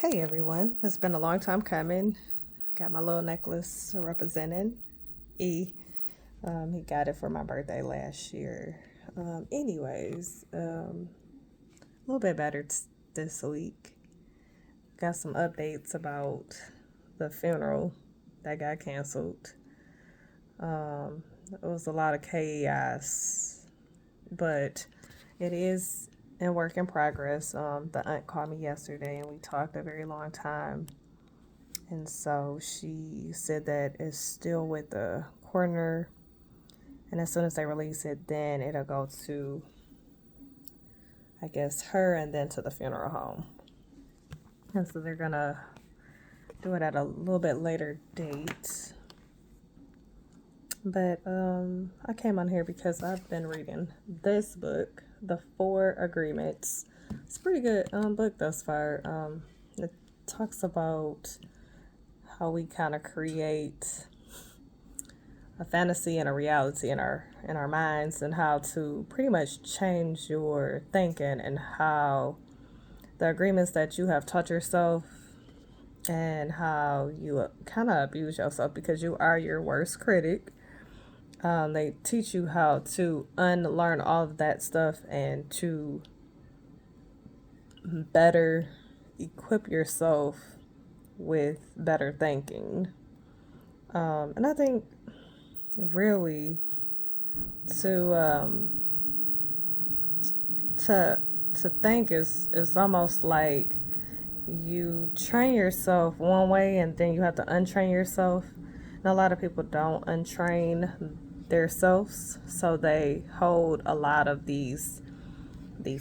Hey everyone, it's been a long time coming. Got my little necklace representing E. He got it for my birthday last year. A little bit better this week. Got some updates about the funeral that got canceled. It was a lot of chaos, but it is in work in progress. The aunt called me yesterday and we talked a very long time. And so she said that it's still with the coroner. And as soon as they release it, then it'll go to, I guess, her and then to the funeral home. And so they're going to do it at a little bit later date. But I came on here because I've been reading this book, The Four Agreements. It's a pretty good book thus far. It talks about how we kind of create a fantasy and a reality in our minds, and how to pretty much change your thinking, and how the agreements that you have taught yourself and how you kind of abuse yourself because you are your worst critic. They teach you how to unlearn all of that stuff and to better equip yourself with better thinking. And I think really to to think is almost like you train yourself one way and then you have to untrain yourself. And a lot of people don't untrain their selves, so they hold a lot of these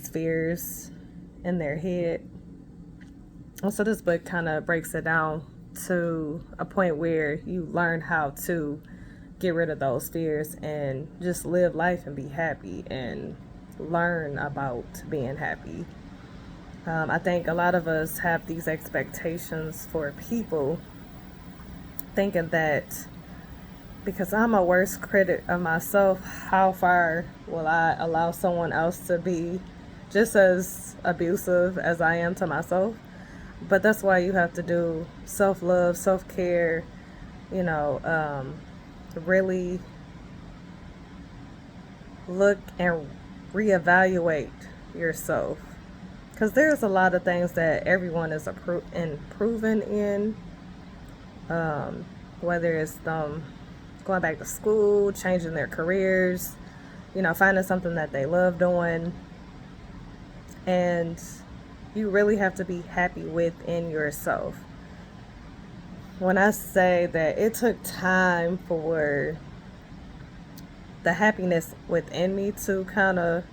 fears in their head. And so this book kind of breaks it down to a point where you learn how to get rid of those fears and just live life and be happy and learn about being happy. I think a lot of us have these expectations for people, thinking that because I'm a worst critic of myself, how far will I allow someone else to be just as abusive as I am to myself? But that's why you have to do self-love, self-care, you know, really look and reevaluate yourself. Because there's a lot of things that everyone is improving in, whether it's going back to school, changing their careers, finding something that they love doing. And you really have to be happy within yourself. When I say that it took time for the happiness within me to kind of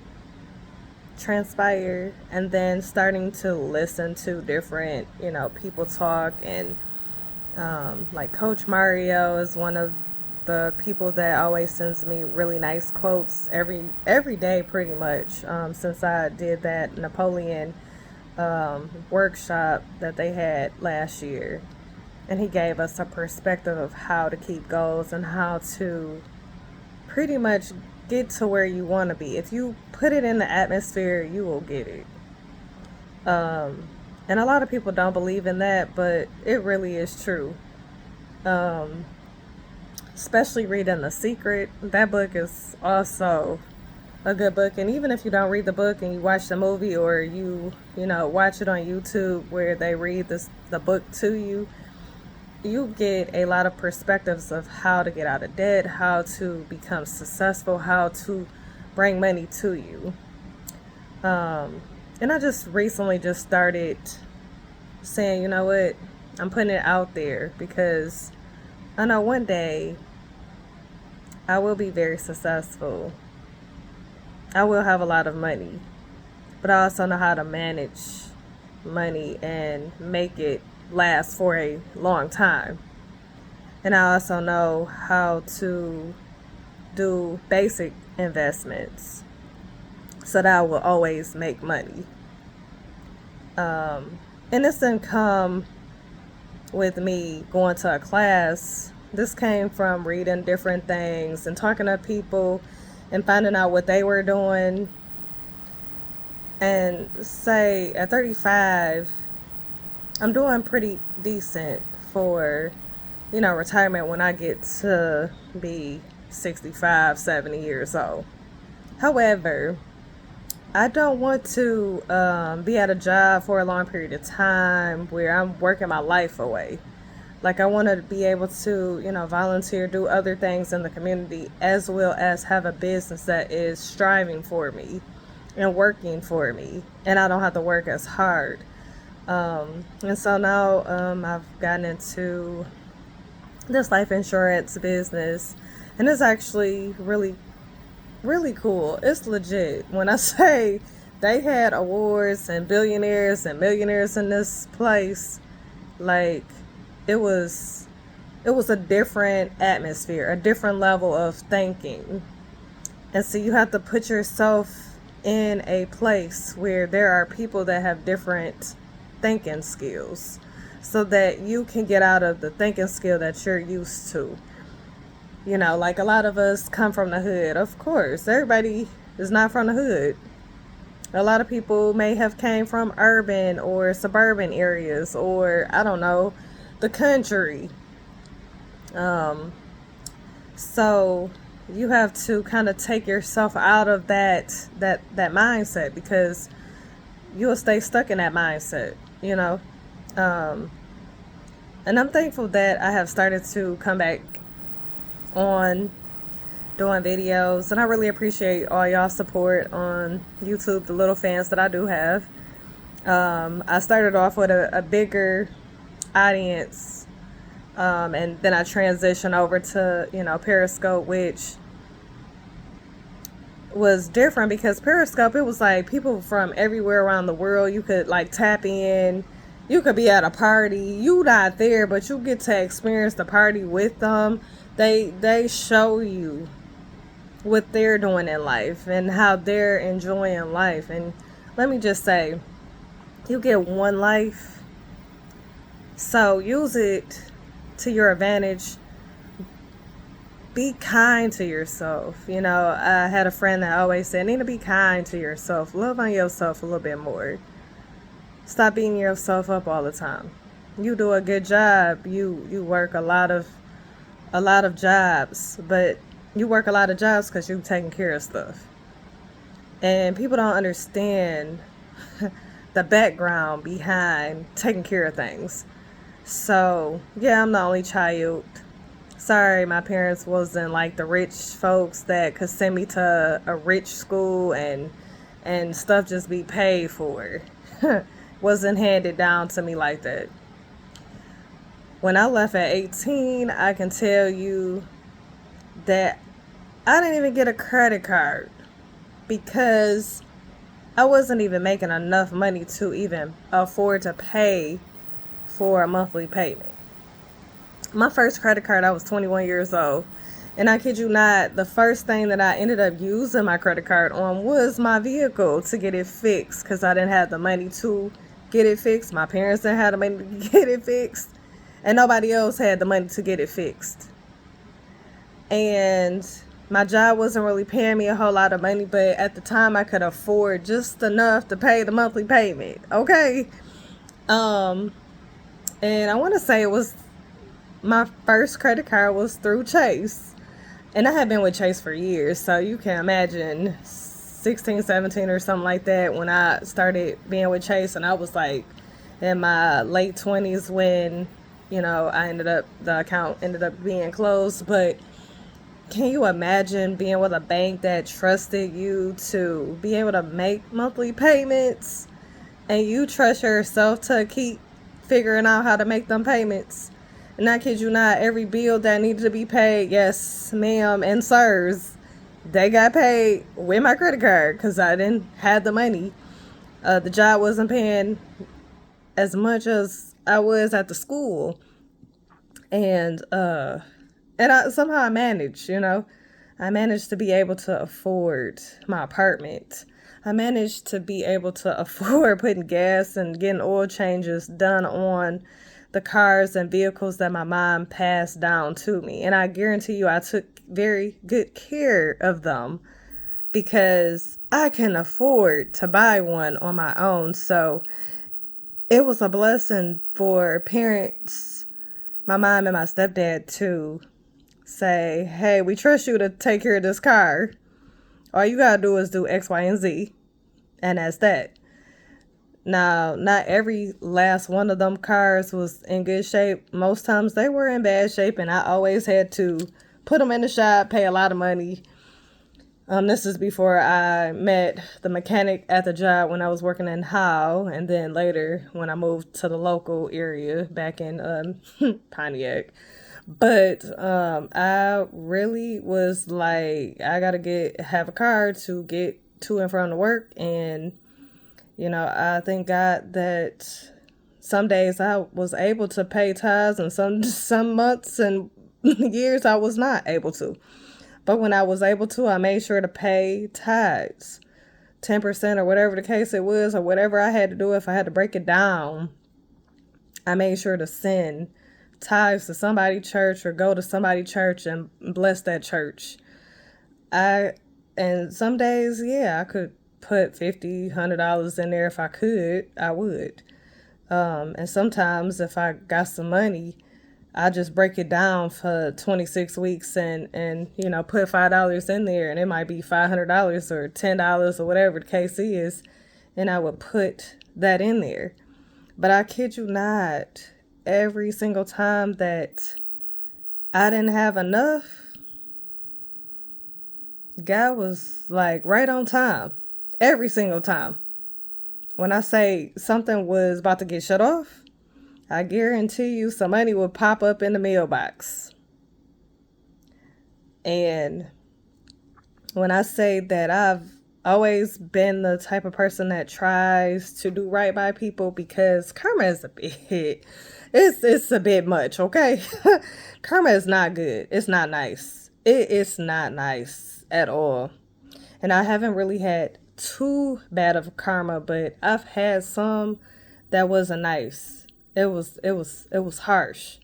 transpire, and then starting to listen to different, people talk, and like Coach Mario is one of the people that always sends me really nice quotes every day pretty much, since I did that Napoleon workshop that they had last year. And he gave us a perspective of how to keep goals and how to pretty much get to where you want to be. If you put it in the atmosphere, you will get it. And a lot of people don't believe in that, but it really is true. Especially reading The Secret. That book is also a good book. And even if you don't read the book and you watch the movie, or you watch it on YouTube where they read the book to you, you get a lot of perspectives of how to get out of debt, how to become successful, how to bring money to you. And I just recently just started saying, you know what, I'm putting it out there because I know one day I will be very successful. I will have a lot of money, but I also know how to manage money and make it last for a long time. And I also know how to do basic investments so that I will always make money. And this didn't come with me going to a class. This came from reading different things and talking to people and finding out what they were doing. And say at 35, I'm doing pretty decent for, retirement when I get to be 65, 70 years old. However, I don't want to be at a job for a long period of time where I'm working my life away. Like, I want to be able to, volunteer, do other things in the community, as well as have a business that is striving for me and working for me, and I don't have to work as hard. And so now I've gotten into this life insurance business, and it's actually really, really cool. It's legit. When I say they had awards and billionaires and millionaires in this place, like, it was a different atmosphere, a different level of thinking. And so you have to put yourself in a place where there are people that have different thinking skills so that you can get out of the thinking skill that you're used to. Like, a lot of us come from the hood. Of course, everybody is not from the hood. A lot of people may have came from urban or suburban areas, or I don't know, the country. So you have to kind of take yourself out of that mindset, because you'll stay stuck in that mindset, and I'm thankful that I have started to come back on doing videos, and I really appreciate all y'all support on YouTube, the little fans that I do have. I started off with a bigger audience, and then I transitioned over to Periscope, which was different, because Periscope, it was like people from everywhere around the world. You could like tap in, you could be at a party, you not there, but you get to experience the party with them. They show you what they're doing in life and how they're enjoying life. And let me just say, you get one life, so use it to your advantage. Be kind to yourself. I had a friend that always said, need to be kind to yourself. Love on yourself a little bit more. Stop beating yourself up all the time. You do a good job. You work a lot of jobs, but you work a lot of jobs because you're taking care of stuff. And people don't understand the background behind taking care of things. So, yeah, I'm the only child. Sorry, my parents wasn't like the rich folks that could send me to a rich school and stuff just be paid for. Wasn't handed down to me like that. When I left at 18, I can tell you that I didn't even get a credit card because I wasn't even making enough money to even afford to pay for a monthly payment. My first credit card, I was 21 years old. And I kid you not, the first thing that I ended up using my credit card on was my vehicle to get it fixed, because I didn't have the money to get it fixed. My parents didn't have the money to get it fixed. And nobody else had the money to get it fixed. And my job wasn't really paying me a whole lot of money, but at the time I could afford just enough to pay the monthly payment. Okay. And I want to say it was my first credit card was through Chase. And I had been with Chase for years, so you can imagine 16, 17 or something like that when I started being with Chase. And I was like in my late 20s when, the account ended up being closed. But can you imagine being with a bank that trusted you to be able to make monthly payments, and you trust yourself to keep figuring out how to make them payments? And I kid you not, every bill that needed to be paid, yes, ma'am and sirs, they got paid with my credit card because I didn't have the money. The job wasn't paying as much as I was at the school. And somehow I managed, I managed to be able to afford my apartment. I managed to be able to afford putting gas and getting oil changes done on the cars and vehicles that my mom passed down to me. And I guarantee you, I took very good care of them because I can afford to buy one on my own. So it was a blessing for parents, my mom and my stepdad, to say, hey, we trust you to take care of this car. All you gotta do is do X, Y, and Z. And that's that. Now, not every last one of them cars was in good shape. Most times they were in bad shape, and I always had to put them in the shop, pay a lot of money. This is before I met the mechanic at the job when I was working in Howe, and then later when I moved to the local area back in Pontiac. But I really was like, I gotta have a car to get to and from the work, and I thank God that some days I was able to pay tithes, and some months and years I was not able to. But when I was able to, I made sure to pay tithes, 10% or whatever the case it was, or whatever I had to do. If I had to break it down, I made sure to send tithes to somebody church or go to somebody church and bless that church. And some days, yeah, I could put $50, $100 in there. If I could, I would. And sometimes if I got some money, I just break it down for 26 weeks and put $5 in there, and it might be $500 or $10 or whatever the case is, and I would put that in there. But I kid you not, every single time that I didn't have enough, God was like right on time. Every single time. When I say something was about to get shut off, I guarantee you some money would pop up in the mailbox. And when I say that I've always been the type of person that tries to do right by people, because karma is it's a bit much, okay? Karma is not good. It's not nice. It's not nice at all. And I haven't really had too bad of karma, but I've had some that wasn't nice. It was harsh.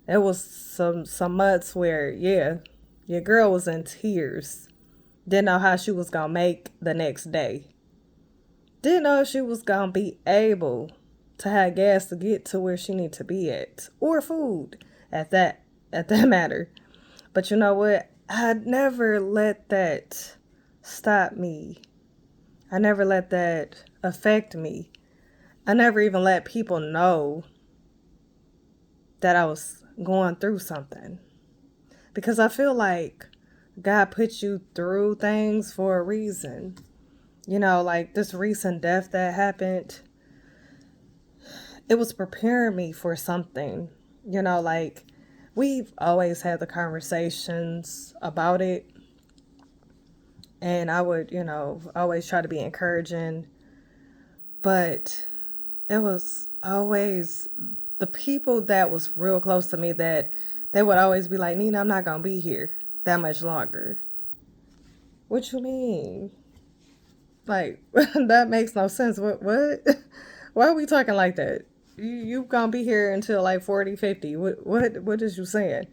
It was some months where, yeah, your girl was in tears. Didn't know how she was gonna make the next day. Didn't know if she was gonna be able to have gas to get to where she need to be at, or food at that matter. But you know what? I never let that stop me. I never let that affect me. I never even let people know that I was going through something. Because I feel like God puts you through things for a reason. Like this recent death that happened, it was preparing me for something. Like we've always had the conversations about it. And I would, always try to be encouraging. But it was always the people that was real close to me that they would always be like, Nina, I'm not going to be here that much longer. What you mean? Like, that makes no sense. What? Why are we talking like that? You going to be here until like 40, 50. What is you saying?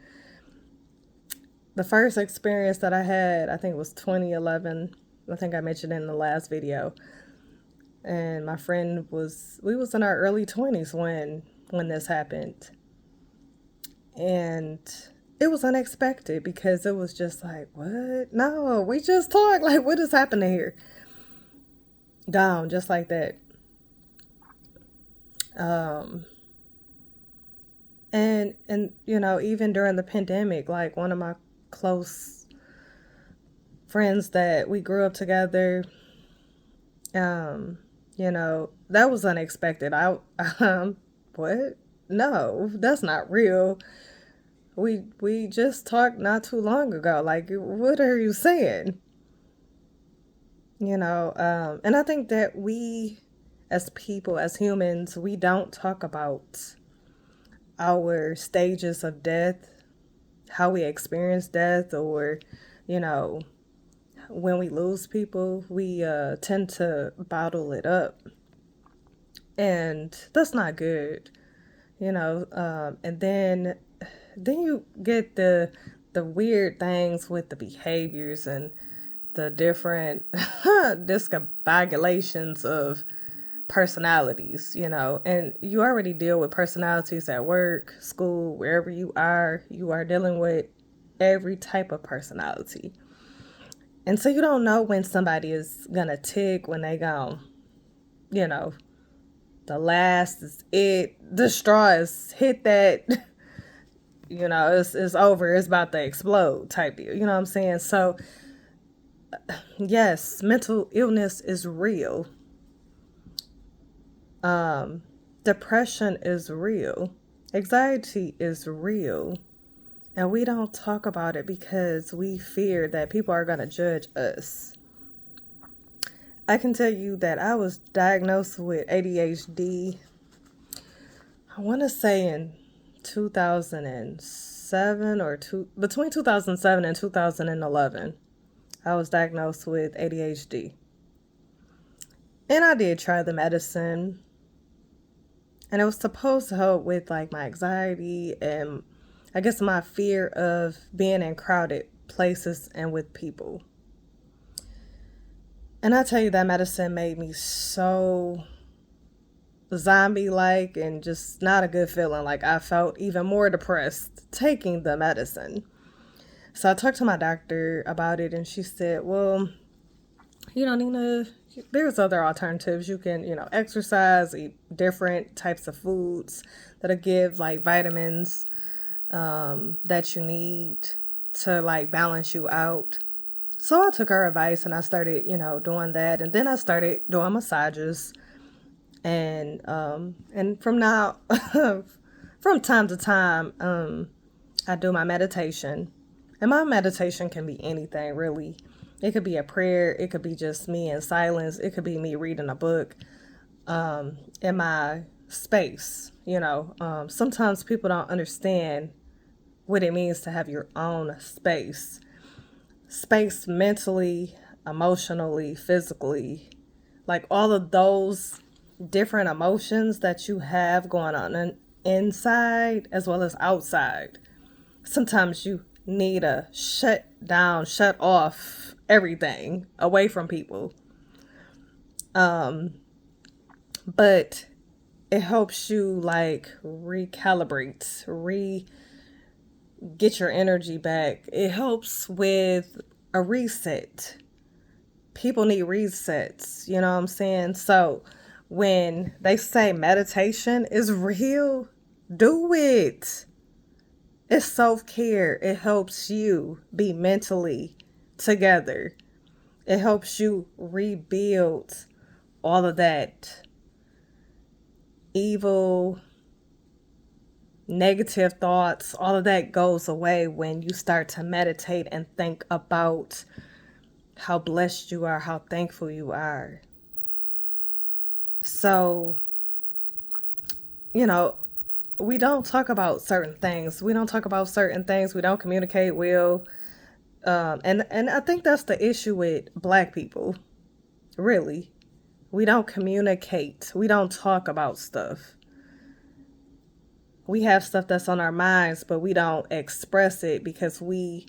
The first experience that I had, I think it was 2011. I think I mentioned in the last video. And my friend we was in our early 20s when this happened. And it was unexpected because it was just like, what? No, we just talked. Like, what is happening here? Down, just like that. And even during the pandemic, like one of my close friends that we grew up together, that was unexpected. What? No, that's not real. We just talked not too long ago. Like, what are you saying? And I think that we, as people, as humans, we don't talk about our stages of death, how we experience death, or, when we lose people, we tend to bottle it up. And that's not good, and then you get the weird things with the behaviors and the different discombobulations of personalities, and you already deal with personalities at work, school, wherever you are dealing with every type of personality. And so you don't know when somebody is gonna tick, when they gonna, the last is it, the straw is hit that, it's over, it's about to explode type deal. You know what I'm saying? So yes, mental illness is real. Depression is real. Anxiety is real. And we don't talk about it because we fear that people are going to judge us. I can tell you that I was diagnosed with ADHD, I want to say in 2007 between 2007 and 2011. I was diagnosed with ADHD. And I did try the medicine. And it was supposed to help with like my anxiety and I guess my fear of being in crowded places and with people. And I tell you, that medicine made me so zombie-like and just not a good feeling. Like I felt even more depressed taking the medicine. So I talked to my doctor about it and she said, well, Nina, there's other alternatives. You can, exercise, eat different types of foods that'll give like vitamins that you need to like balance you out. So I took her advice and I started, doing that. And then I started doing massages. And from now, from time to time, I do my meditation. And my meditation can be anything, really. It could be a prayer. It could be just me in silence. It could be me reading a book in my space. Sometimes people don't understand what it means to have your own space. Space mentally, emotionally, physically. Like all of those different emotions that you have going on inside as well as outside. Sometimes you need to shut off everything away from people. But it helps you like recalibrate, get your energy back. It helps with a reset. People need resets, you know what I'm saying? So when they say meditation is real, do it. It's self-care. It helps you be mentally together. It helps you rebuild all of that evil, negative thoughts. All of that goes away when you start to meditate and think about how blessed you are, how thankful you are. So, we don't talk about certain things. We don't communicate well. And I think that's the issue with Black people. Really. We don't communicate. We don't talk about stuff. We have stuff that's on our minds, but we don't express it because we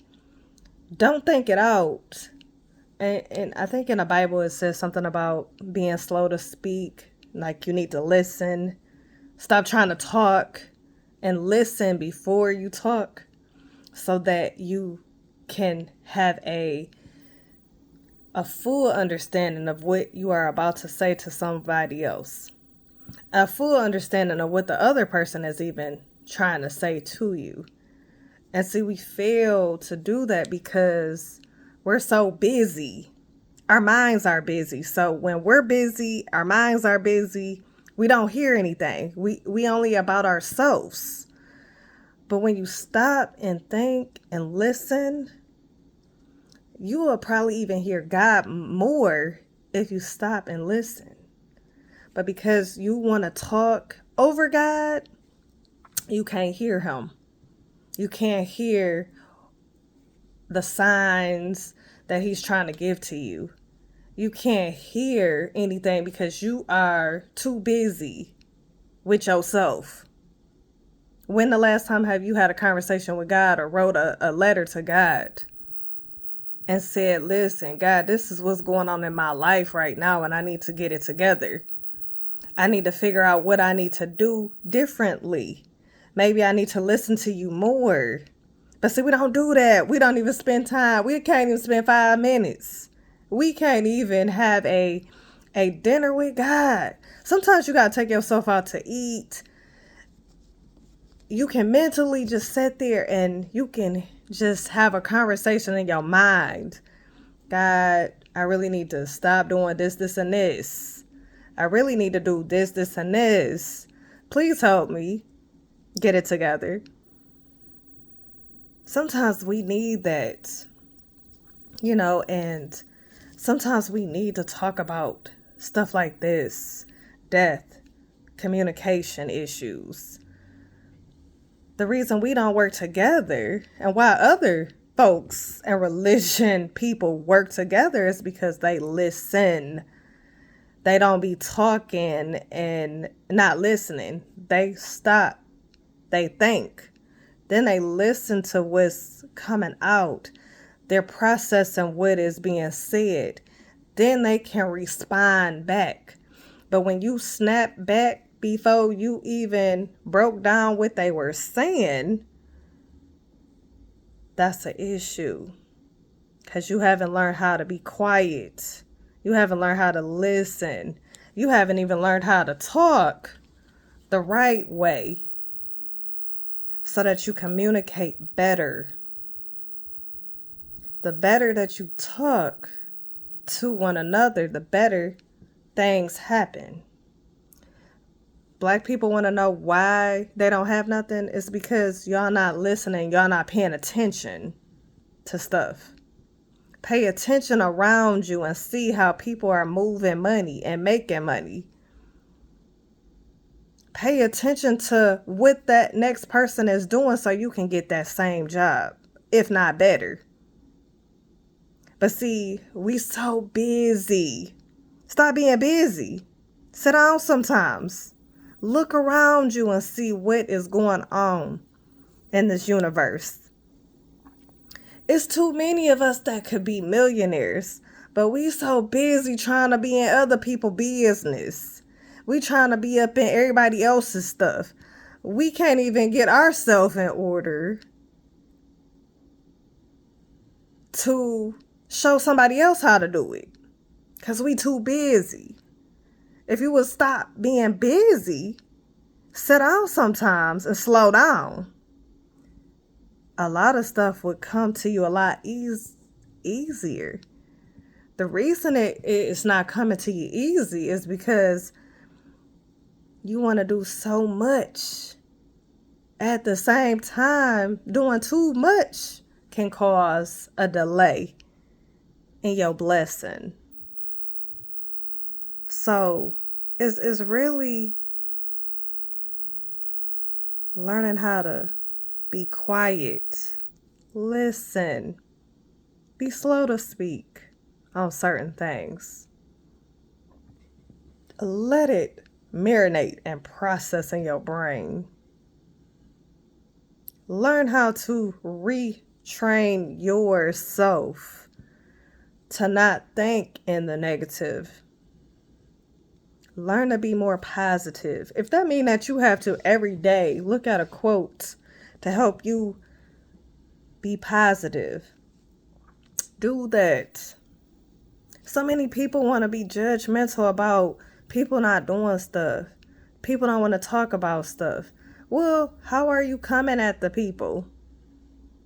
don't think it out. And I think in the Bible it says something about being slow to speak. Like you need to listen. Stop trying to talk and listen before you talk so that you can have a full understanding of what you are about to say to somebody else. A full understanding of what the other person is even trying to say to you. And see, we fail to do that because we're so busy. Our minds are busy. So when we're busy, our minds are busy. We don't hear anything. We only about ourselves. But when you stop and think and listen, you will probably even hear God more if you stop and listen. But because you want to talk over God, you can't hear him. You can't hear the signs that he's trying to give to you. You can't hear anything because you are too busy with yourself. When the last time have you had a conversation with God or wrote a letter to God and said, listen, God, this is what's going on in my life right now and I need to get it together? I need to figure out what I need to do differently. Maybe I need to listen to you more. But see, we don't do that. We don't even spend time. We can't even spend 5 minutes. We can't even have a dinner with God. Sometimes you got to take yourself out to eat. You can mentally just sit there and you can just have a conversation in your mind. God, I really need to stop doing this, this, and this. I really need to do this, this, and this. Please help me get it together. Sometimes we need that, and sometimes we need to talk about stuff like this: death, communication issues. The reason we don't work together and why other folks and religion people work together is because they listen. They don't be talking and not listening. They stop. They think. Then they listen to what's coming out. They're processing what is being said. Then they can respond back. But when you snap back before you even broke down what they were saying, that's an issue. Because you haven't learned how to be quiet. You haven't learned how to listen. You haven't even learned how to talk the right way so that you communicate better. The better that you talk to one another, the better things happen. Black people want to know why they don't have nothing. It's because y'all not listening. Y'all not paying attention to stuff. Pay attention around you and see how people are moving money and making money. Pay attention to what that next person is doing so you can get that same job, if not better. But see, we so busy. Stop being busy. Sit down sometimes. Look around you and see what is going on in this universe. It's too many of us that could be millionaires, but we so busy trying to be in other people's business. We trying to be up in everybody else's stuff. We can't even get ourselves in order to show somebody else how to do it, because we too busy. If you would stop being busy, sit down sometimes and slow down, a lot of stuff would come to you a lot easier. The reason it's not coming to you easy is because you want to do so much at the same time. Doing too much can cause a delay in your blessing. So it's really learning how to be quiet, listen, be slow to speak on certain things. Let it marinate and process in your brain. Learn how to retrain yourself to not think in the negative. Learn to be more positive. If that means that you have to every day look at a quote to help you be positive, do that. So many people want to be judgmental about people not doing stuff. People don't want to talk about stuff. Well, how are you coming at the people?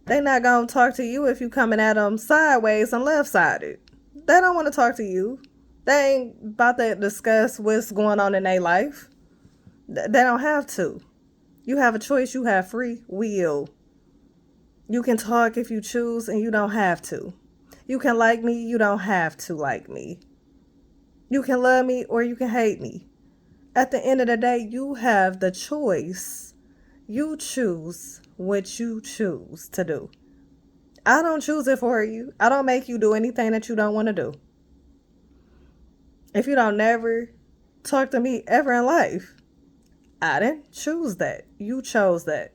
They not going to talk to you if you coming at them sideways and left-sided. They don't want to talk to you. They ain't about to discuss what's going on in their life. They don't have to. You have a choice. You have free will. You can talk if you choose, and you don't have to. You can like me. You don't have to like me. You can love me or you can hate me. At the end of the day, you have the choice. You choose what you choose to do. I don't choose it for you. I don't make you do anything that you don't want to do. If you don't never talk to me ever in life, I didn't choose that. You chose that.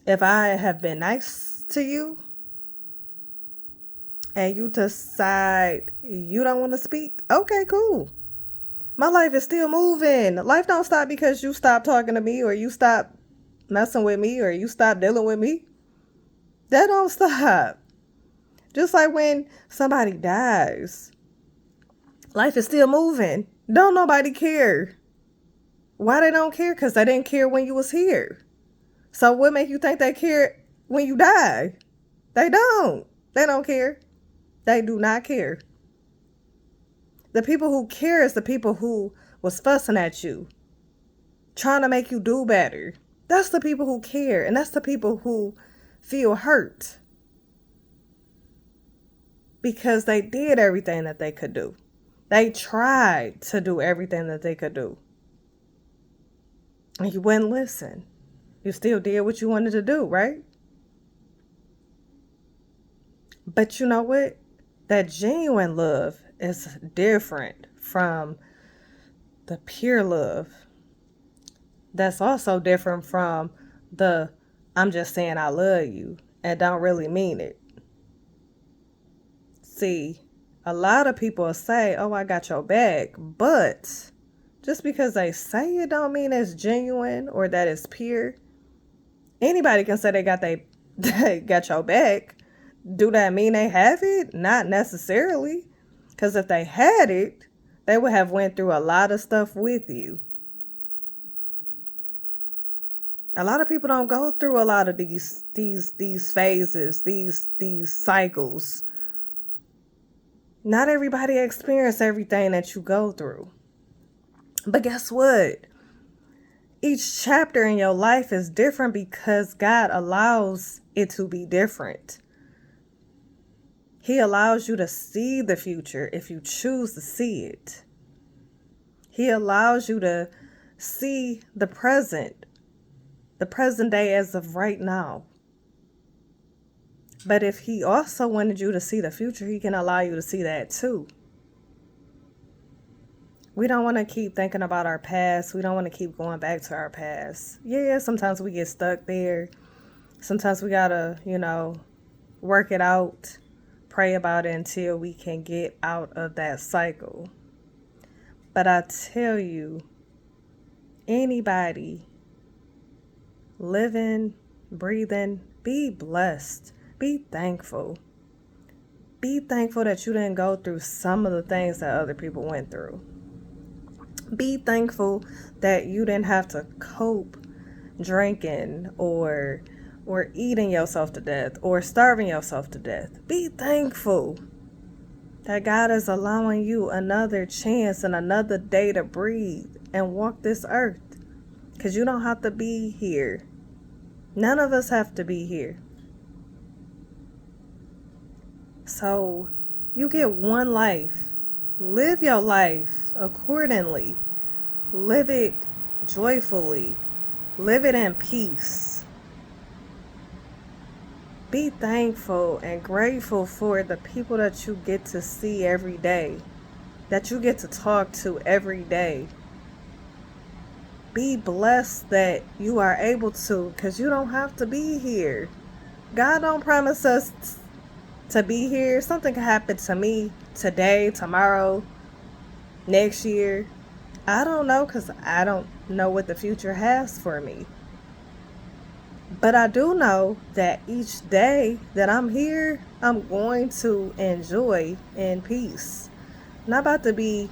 If I have been nice to you and you decide you don't want to speak, okay, cool. My life is still moving. Life don't stop because you stop talking to me or you stop messing with me or you stop dealing with me. That don't stop. Just like when somebody dies, life is still moving. Don't nobody care. Why they don't care? Because they didn't care when you was here. So what make you think they care when you die? They don't. They don't care. They do not care. The people who care is the people who was fussing at you, trying to make you do better. That's the people who care, and that's the people who feel hurt because they did everything that they could do. They tried to do everything that they could do, and you wouldn't listen. You still did what you wanted to do, right? But you know what? That genuine love is different from the pure love. That's also different from the I'm just saying I love you and don't really mean it. See, a lot of people say, oh, I got your back, but just because they say it don't mean it's genuine or that it's pure. Anybody can say they got your back. Do that mean they have it? Not necessarily. Because if they had it, they would have went through a lot of stuff with you. A lot of people don't go through a lot of these phases, these cycles. Not everybody experiences everything that you go through. But guess what? Each chapter in your life is different because God allows it to be different. He allows you to see the future if you choose to see it. He allows you to see the present day as of right now. But if he also wanted you to see the future, he can allow you to see that too. We don't want to keep thinking about our past. We don't want to keep going back to our past. Yeah, sometimes we get stuck there. Sometimes we gotta, work it out. Pray about it until we can get out of that cycle. But I tell you, anybody living, breathing, be blessed. Be thankful. Be thankful that you didn't go through some of the things that other people went through. Be thankful that you didn't have to cope drinking or eating yourself to death or starving yourself to death. Be thankful that God is allowing you another chance and another day to breathe and walk this earth. Because you don't have to be here. None of us have to be here. So you get one life. Live your life accordingly. Live it joyfully. Live it in peace. Be thankful and grateful for the people that you get to see every day, that you get to talk to every day. Be blessed that you are able to, because you don't have to be here. God don't promise us to be here. Something can happen to me today, tomorrow, next year. I don't know, because I don't know what the future has for me. But I do know that each day that I'm here, I'm going to enjoy in peace. Not about to be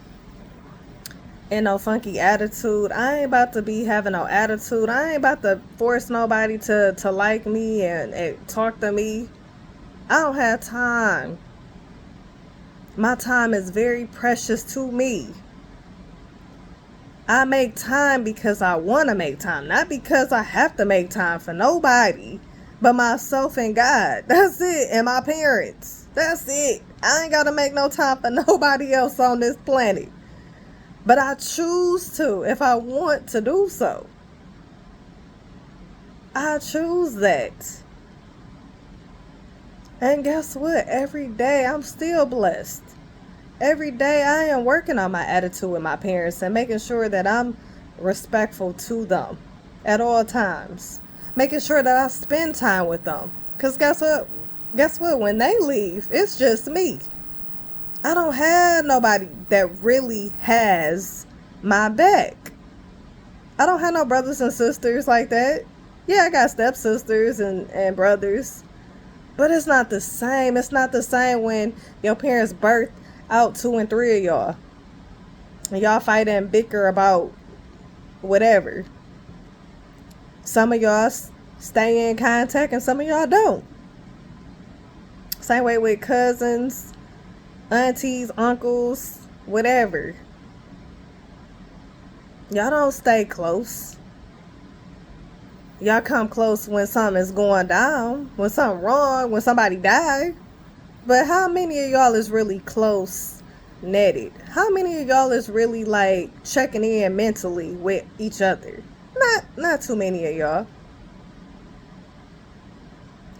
in no funky attitude. I ain't about to be having no attitude. I ain't about to force nobody to like me and talk to me. I don't have time. My time is very precious to me. I make time because I want to make time, not because I have to make time for nobody but myself and God. That's it. And my parents. That's it. I ain't got to make no time for nobody else on this planet. But I choose to if I want to do so. I choose that. And guess what? Every day I'm still blessed. Every day I am working on my attitude with my parents and making sure that I'm respectful to them at all times. Making sure that I spend time with them. Because guess what? When they leave, it's just me. I don't have nobody that really has my back. I don't have no brothers and sisters like that. Yeah, I got stepsisters and brothers. But it's not the same. It's not the same when your parents birthed out 2 and 3 of y'all. And y'all fight and bicker about whatever. Some of y'all stay in contact and some of y'all don't. Same way with cousins, aunties, uncles, whatever. Y'all don't stay close. Y'all come close when something is going down, when something wrong, when somebody died. But how many of y'all is really close netted? How many of y'all is really like checking in mentally with each other? Not too many of y'all.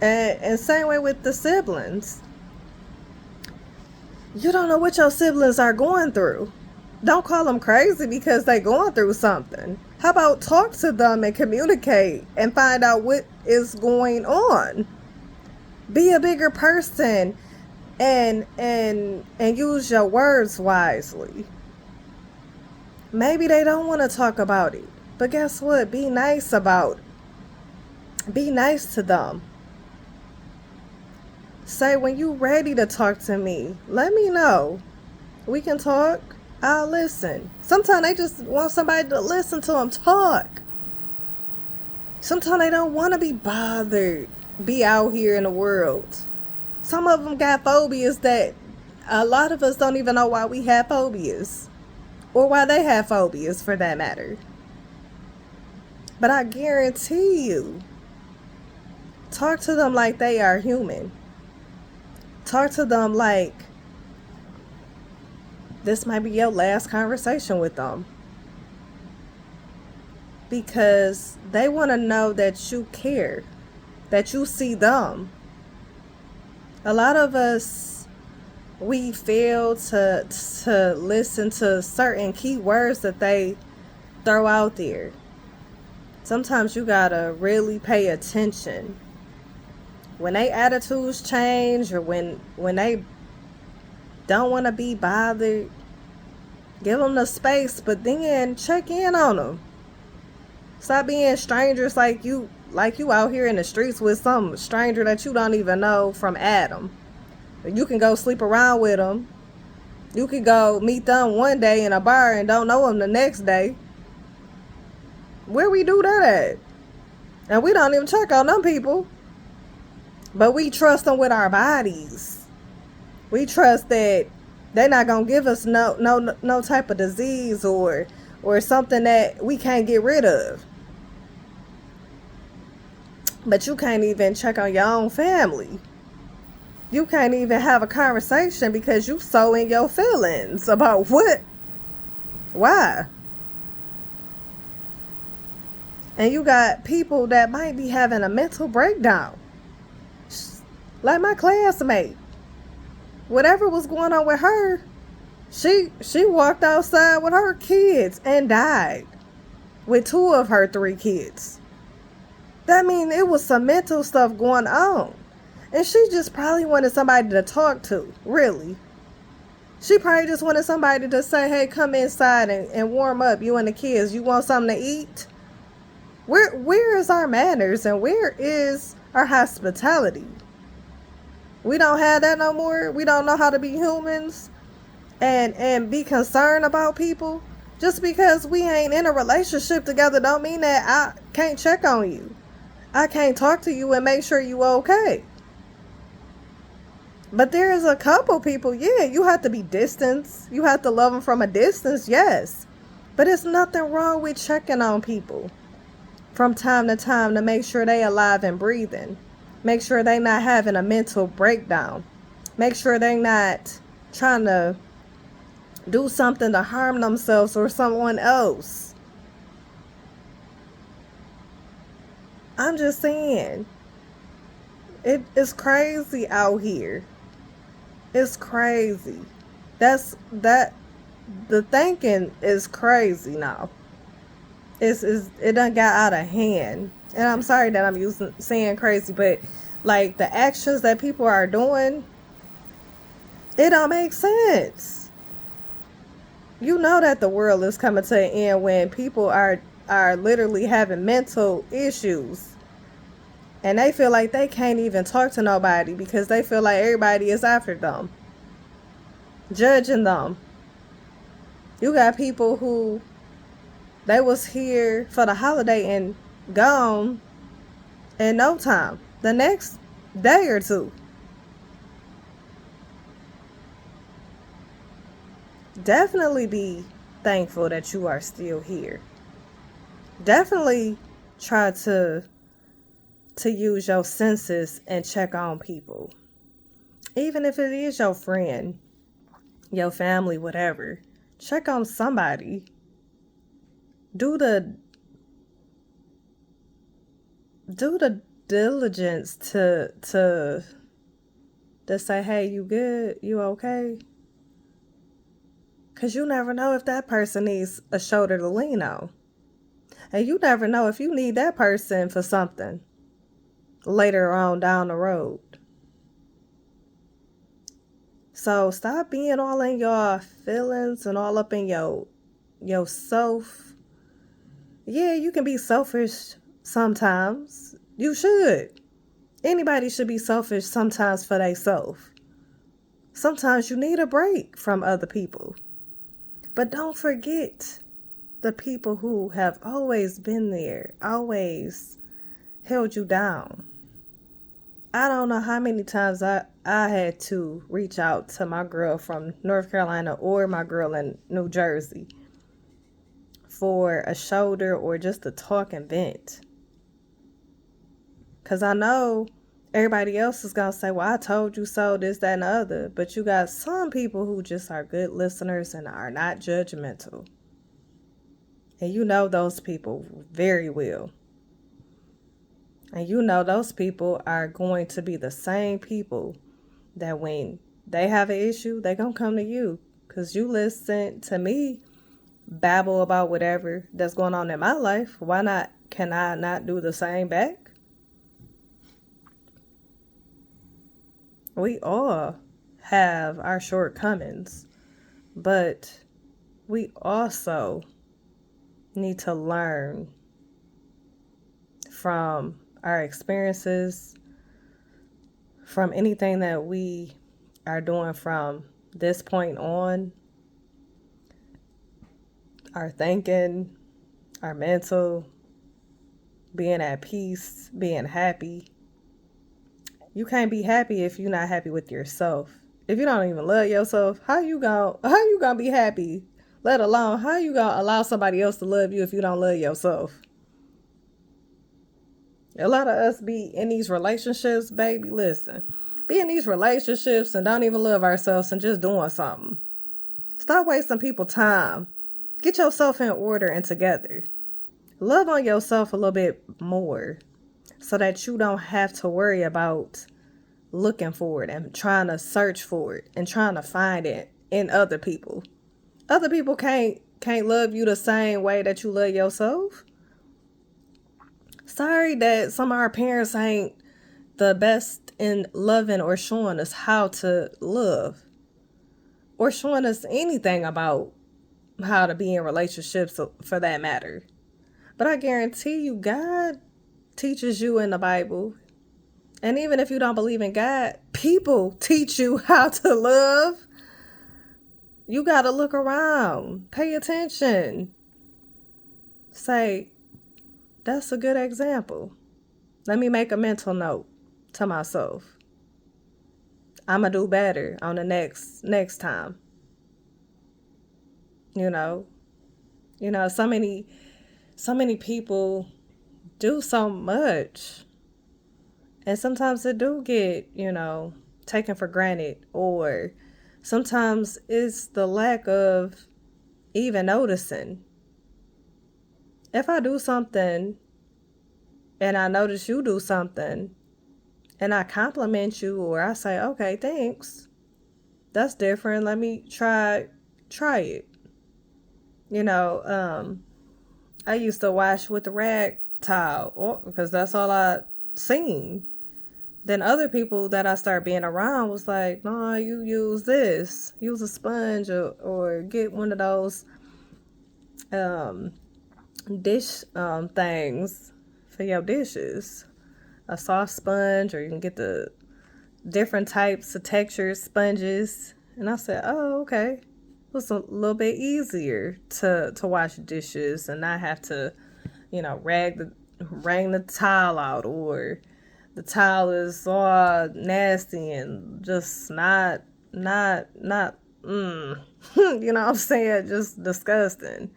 And same way with the siblings. You don't know what your siblings are going through. Don't call them crazy because they going through something. How about talk to them and communicate and find out what is going on? Be a bigger person and use your words wisely. Maybe they don't want to talk about it. But guess what? Be nice about it. Be nice to them. Say when you ready to talk to me, let me know. We can talk. I'll listen. Sometimes they just want somebody to listen to them talk. Sometimes they don't want to be bothered, be out here in the world. Some of them got phobias that a lot of us don't even know why we have phobias. Or why they have phobias for that matter. But I guarantee you, talk to them like they are human. Talk to them like this might be your last conversation with them. Because they want to know that you care, that you see them. A lot of us, we fail to listen to certain key words that they throw out there. Sometimes you gotta really pay attention. When they attitudes change or when they don't want to be bothered, give them the space, but then check in on them. Stop being strangers like you out here in the streets with some stranger that you don't even know from Adam. You can go sleep around with them. You can go meet them one day in a bar and don't know them the next day. Where we do that at? And we don't even check on them people. But we trust them with our bodies. We trust that they're not gonna give us no type of disease or something that we can't get rid of. But you can't even check on your own family. You can't even have a conversation because you so in your feelings about what? Why? And you got people that might be having a mental breakdown. Like my classmate. Whatever was going on with her, she walked outside with her kids and died with 2 of her 3 kids. That means it was some mental stuff going on. And she just probably wanted somebody to talk to, really. She probably just wanted somebody to say, hey, come inside and warm up, you and the kids. You want something to eat? Where is our manners and where is our hospitality? We don't have that no more. We don't know how to be humans and be concerned about people. Just because we ain't in a relationship together don't mean that I can't check on you. I can't talk to you and make sure you okay. But there's a couple people, yeah, you have to be distant. You have to love them from a distance, yes. But it's nothing wrong with checking on people from time to time to make sure they alive and breathing. Make sure they not having a mental breakdown. Make sure they not trying to do something to harm themselves or someone else. I'm just saying, it is crazy out here. It's crazy. The thinking is crazy now. It done got out of hand. And I'm sorry that I'm saying crazy, but like the actions that people are doing, it don't make sense. You know that the world is coming to an end when people are literally having mental issues and they feel like they can't even talk to nobody because they feel like everybody is after them, judging them. You got people who they was here for the holiday and gone in no time, the next day or two. Definitely be thankful that you are still here. Definitely try to use your senses and check on people. Even if it is your friend, your family, whatever. Check on somebody. Do the diligence to say, hey, you good? You okay? Cause you never know if that person needs a shoulder to lean on. And you never know if you need that person for something later on down the road. So stop being all in your feelings and all up in your self. Yeah, you can be selfish sometimes. You should. Anybody should be selfish sometimes for themselves. Sometimes you need a break from other people. But don't forget the people who have always been there, always held you down. I don't know how many times I had to reach out to my girl from North Carolina or my girl in New Jersey for a shoulder or just to talk and vent. Because I know everybody else is going to say, well, I told you so, this, that, and the other. But you got some people who just are good listeners and are not judgmental. And you know those people very well. And you know those people are going to be the same people that when they have an issue, they're going to come to you. Because you listen to me babble about whatever that's going on in my life. Why not? Can I not do the same back? We all have our shortcomings, but we also need to learn from our experiences, from anything that we are doing from this point on, our thinking, our mental, being at peace, being happy. You can't be happy if you're not happy with yourself. If you don't even love yourself, how you gonna be happy? Let alone how you gonna allow somebody else to love you if you don't love yourself? A lot of us be in these relationships, baby. Listen, be in these relationships and don't even love ourselves and just doing something. Stop wasting people's time. Get yourself in order and together. Love on yourself a little bit more so that you don't have to worry about looking for it and trying to search for it and trying to find it in other people. Other people can't love you the same way that you love yourself. Sorry that some of our parents ain't the best in loving or showing us how to love or showing us anything about how to be in relationships for that matter. But I guarantee you, God teaches you in the Bible. And even if you don't believe in God, people teach you how to love. You got to look around, pay attention. Say, that's a good example. Let me make a mental note to myself. I'm going to do better on the next time. You know, so many people do so much. And sometimes it do get, taken for granted, or sometimes it's the lack of even noticing. If I do something and I notice you do something and I compliment you or I say, okay, thanks. That's different. Let me try it. I used to wash with the rag towel because that's all I seen. Then other people that I start being around was like, no, you use this, use a sponge, or get one of those um, dish things for your dishes, a soft sponge, or you can get the different types of textured sponges. And I said, oh, okay. It was a little bit easier to wash dishes and not have to, wring the towel out, or the towel is all nasty and just not you know what I'm saying, just disgusting.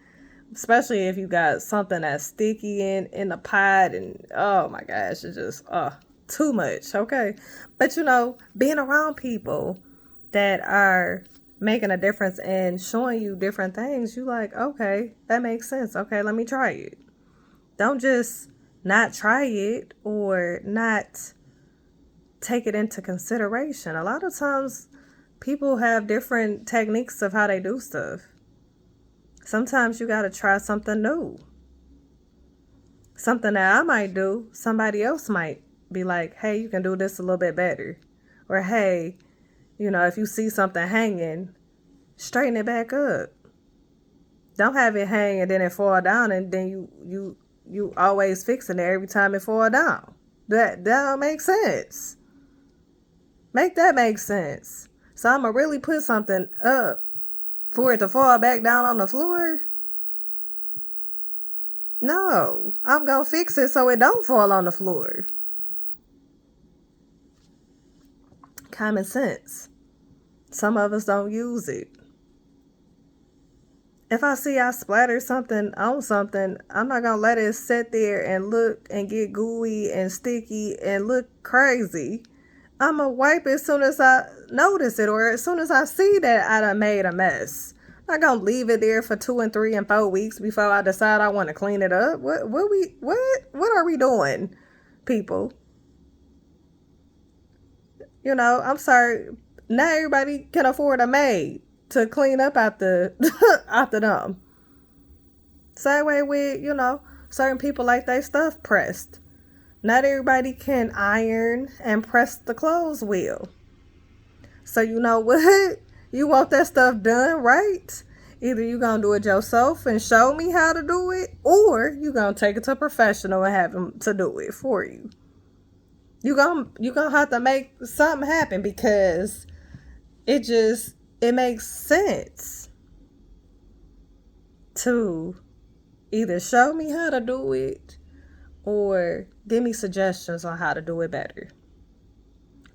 Especially if you got something that's sticky in the pot, and oh my gosh, it's just too much. Okay. But being around people that are making a difference and showing you different things, you like, okay, that makes sense. Okay, let me try it. Don't just not try it or not take it into consideration. A lot of times people have different techniques of how they do stuff. Sometimes you got to try something new. Something that I might do, somebody else might be like, hey, you can do this a little bit better. Or, hey, if you see something hanging, straighten it back up. Don't have it hang and then it fall down, and then you always fixing it every time it fall down. That don't make sense. Make that make sense. So I'm going to really put something up for it to fall back down on the floor? No, I'm going to fix it so it don't fall on the floor. Common sense. Some of us don't use it. If I see I splatter something on something, I'm not going to let it sit there and look and get gooey and sticky and look crazy. I'm going to wipe it as soon as I notice it, or as soon as I see that I done made a mess. I'm not going to leave it there for 2 and 3 and 4 weeks before I decide I want to clean it up. What are we doing, people? I'm sorry. Not everybody can afford a maid to clean up after them. Same way with, certain people like they stuff pressed. Not everybody can iron and press the clothes well. So you know what? You want that stuff done right? Either you going to do it yourself and show me how to do it, or you going to take it to a professional and have them to do it for you. You gonna have to make something happen, because it makes sense to either show me how to do it or give me suggestions on how to do it better.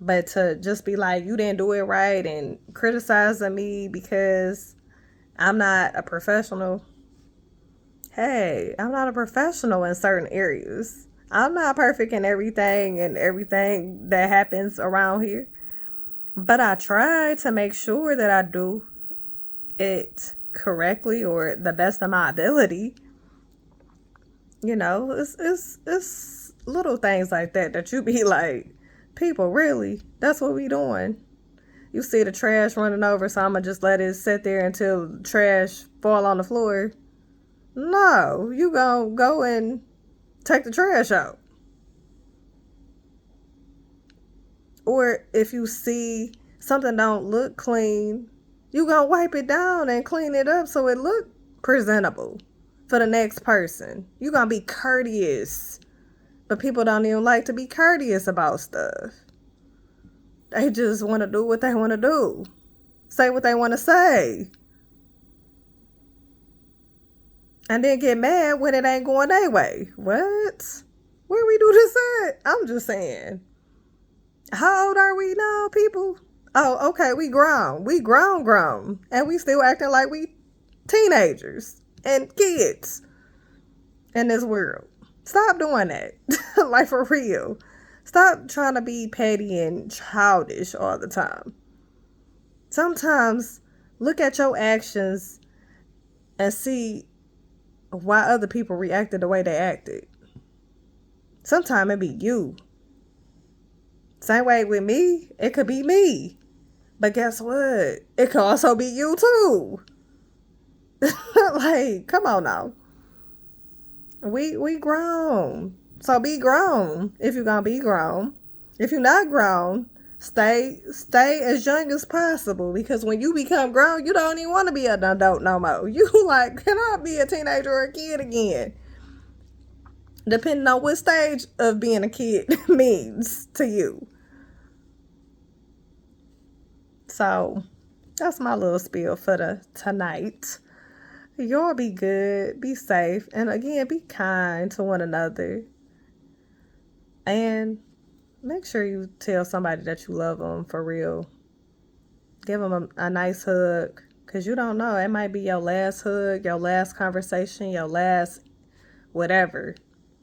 But to just be like, you didn't do it right, and criticizing me because I'm not a professional. Hey, I'm not a professional in certain areas. I'm not perfect in everything that happens around here. But I try to make sure that I do it correctly or the best of my ability. It's little things like that you be like, people, really? That's what we doing? You see the trash running over, so I'm going to just let it sit there until the trash fall on the floor? No, you going to go and take the trash out. Or if you see something don't look clean, you going to wipe it down and clean it up so it look presentable for the next person. You going to be courteous. But people don't even like to be courteous about stuff. They just want to do what they want to do. Say what they want to say. And then get mad when it ain't going their way. What? Where we do this at? I'm just saying. How old are we now, people? Oh, okay, we grown. We grown. And we still acting like we teenagers and kids in this world. Stop doing that. Like, for real. Stop trying to be petty and childish all the time. Sometimes look at your actions and see why other people reacted the way they acted. Sometimes it be you. Same way with me, it could be me. But guess what? It could also be you too. Like, come on now. We grown. So be grown if you're gonna be grown. If you're not grown, stay as young as possible, because when you become grown, you don't even want to be an adult no more. You like, can I be a teenager or a kid again? Depending on what stage of being a kid means to you. So that's my little spiel for the tonight. Y'all be good, be safe, and again, be kind to one another. And make sure you tell somebody that you love them for real. Give them a nice hug, because you don't know. It might be your last hug, your last conversation, your last whatever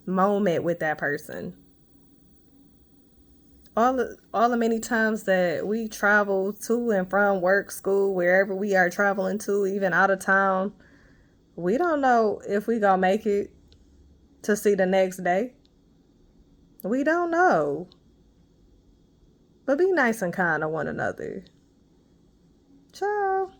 moment with that person. All the many times that we travel to and from work, school, wherever we are traveling to, even out of town, we don't know if we gonna make it to see the next day. We don't know. But be nice and kind to one another. Ciao.